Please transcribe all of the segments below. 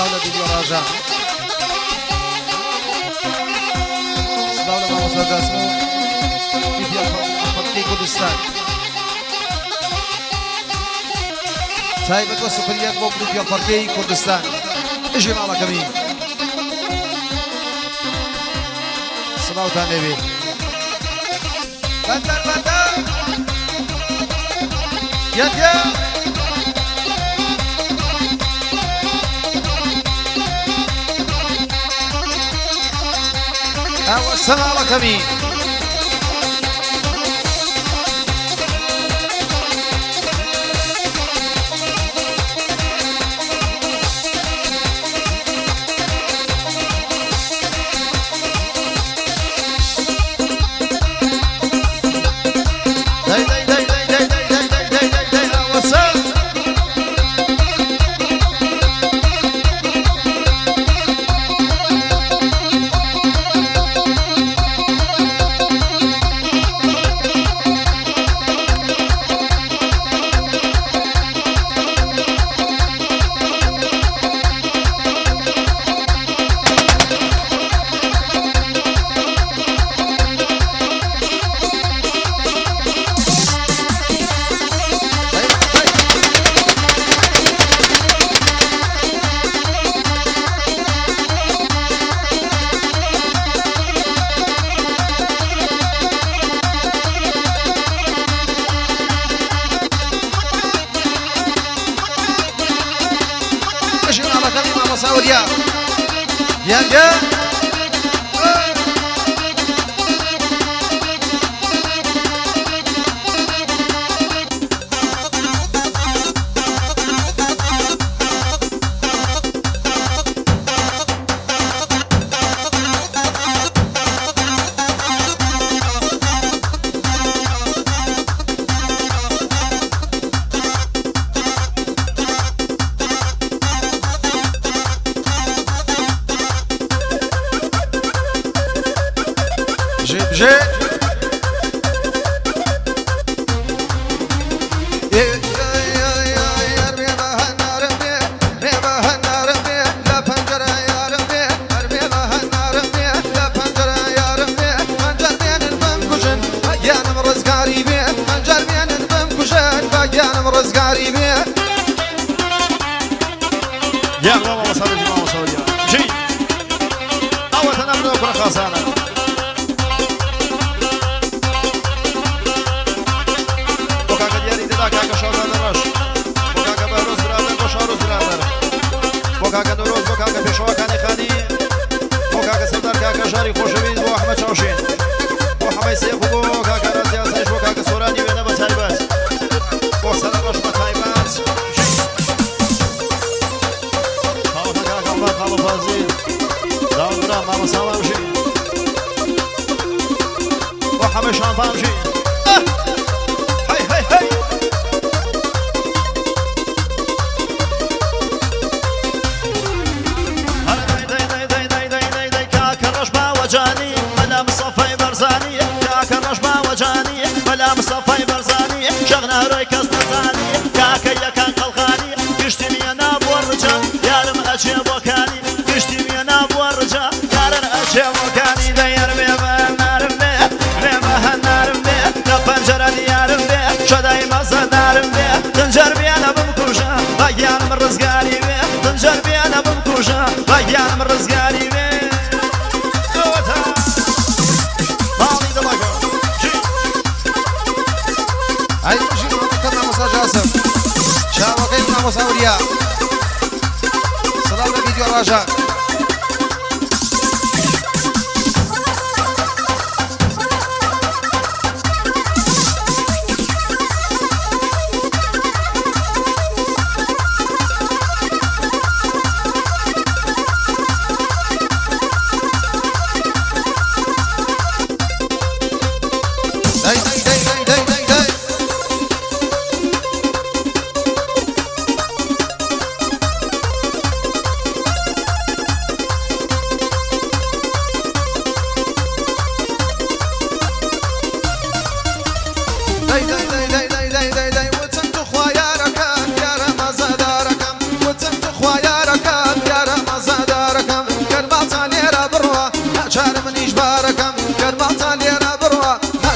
صداولة فيديو راجع صداولة مع مصر قاسمو فيديو فرقي كردستان تايبت وسفريات بو فيديو فرقي كردستان اجي على كمين صداوتان نبي بندر بندر يا والسلام على كمين يا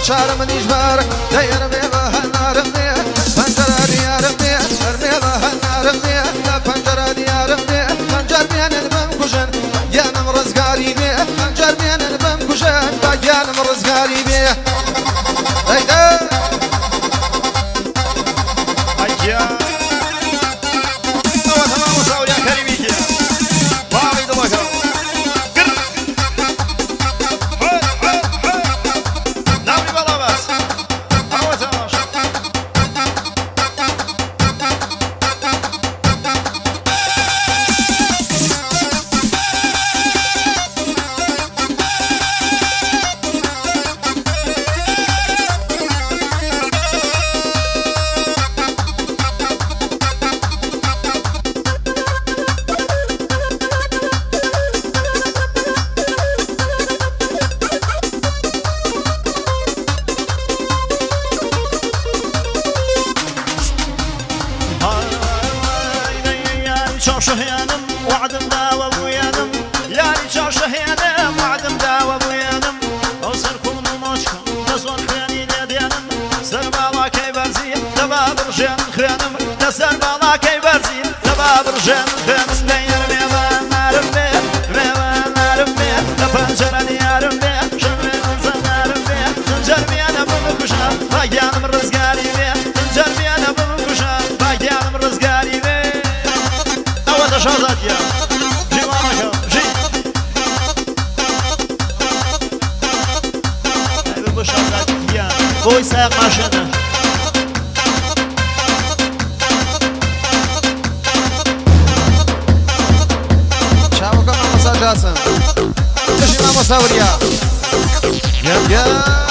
شارم نجبارك داير بيبا هنارم بيه فنجر ديارم بيه ارميبا هنارم بيه فنجر ديارم بيه فنجر بين الممكوشن يانم رزقاري بيه فنجر بين الممكوشن يانم رزقاري بيه هيدا اجيا هو تمام وساوي يا كريمي كده باوي دبكه شهيانم وعدم داوى بويانم يعني شهيانم وعدم داوى بويانم اوصل كل مماشكم تصور خياني لديانم سر بالا كي برزي تباب رجان خيانم تسر بالا كي برزي تباب رجان خيانم دير ميوان نارم بيه ميوان نارم بيه تفنجر ديارم بيه شمين انزل نارم بيه تنجر بيانا بمكوشا باقيانم رزقاري بيه تنجر بيانا بمكوشا باقيانم رزقاري بيه شازات يا جي وراك جي هاي شازات يا بوي ساق ماشينه شاوكا ماما ساجاسم تجي ماما ساوريا يا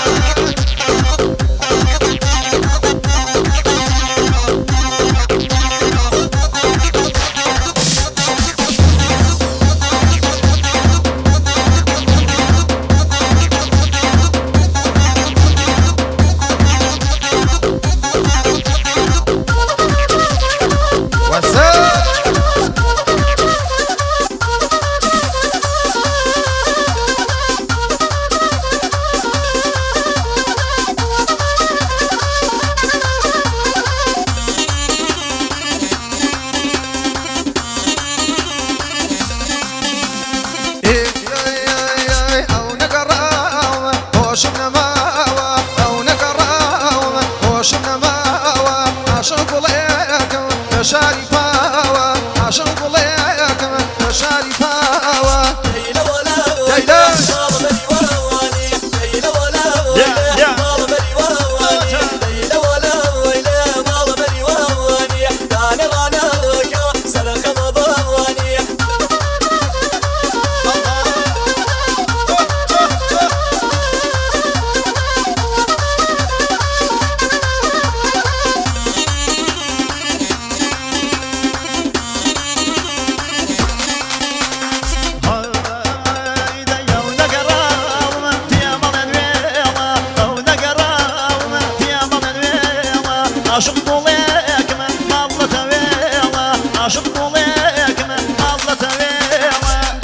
عاشق طوليك من الله تويلا عاشق طوليك من الله تويلا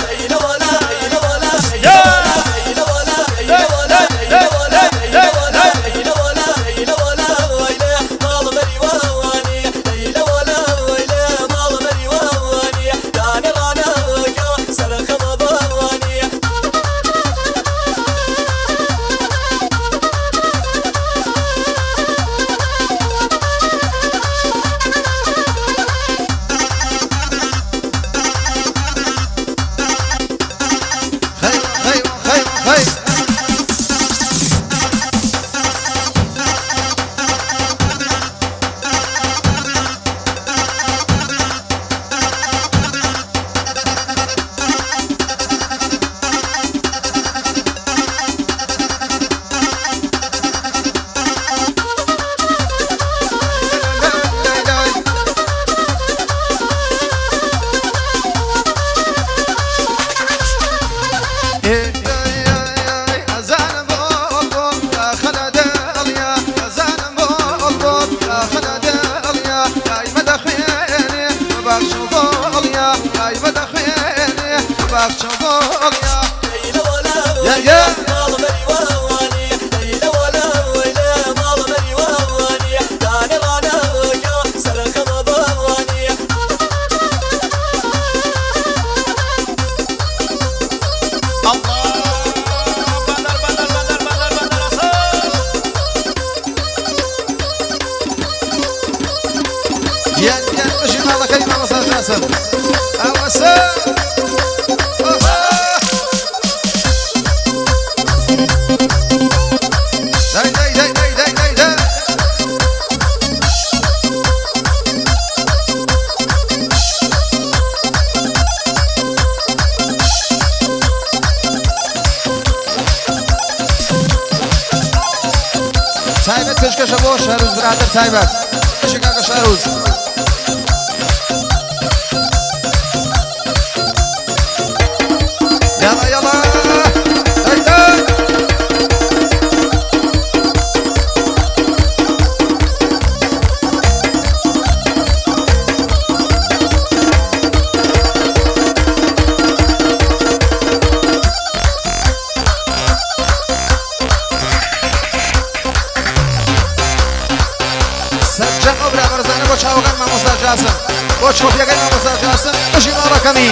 ليلى ولا ليلى ولا ليلى ولا ليلى ولا ليلى ولا ليلى ولا ليلى ولا ليلى ولا ويلى مال بري واني ليلى ولا ويلى مال بري واني داني رانا وكا سلخ مضاني يا Allah kayma masajasın. Avası. Day. Taybet peşkeşe boş, Şeruz birader Taybet. Teşekkür Şeruz. Yala. Haydi. Sajjan obra barzani با چاوگان ماموساجاسن با چوبیگان ماموساجاسن بشین آرا کمی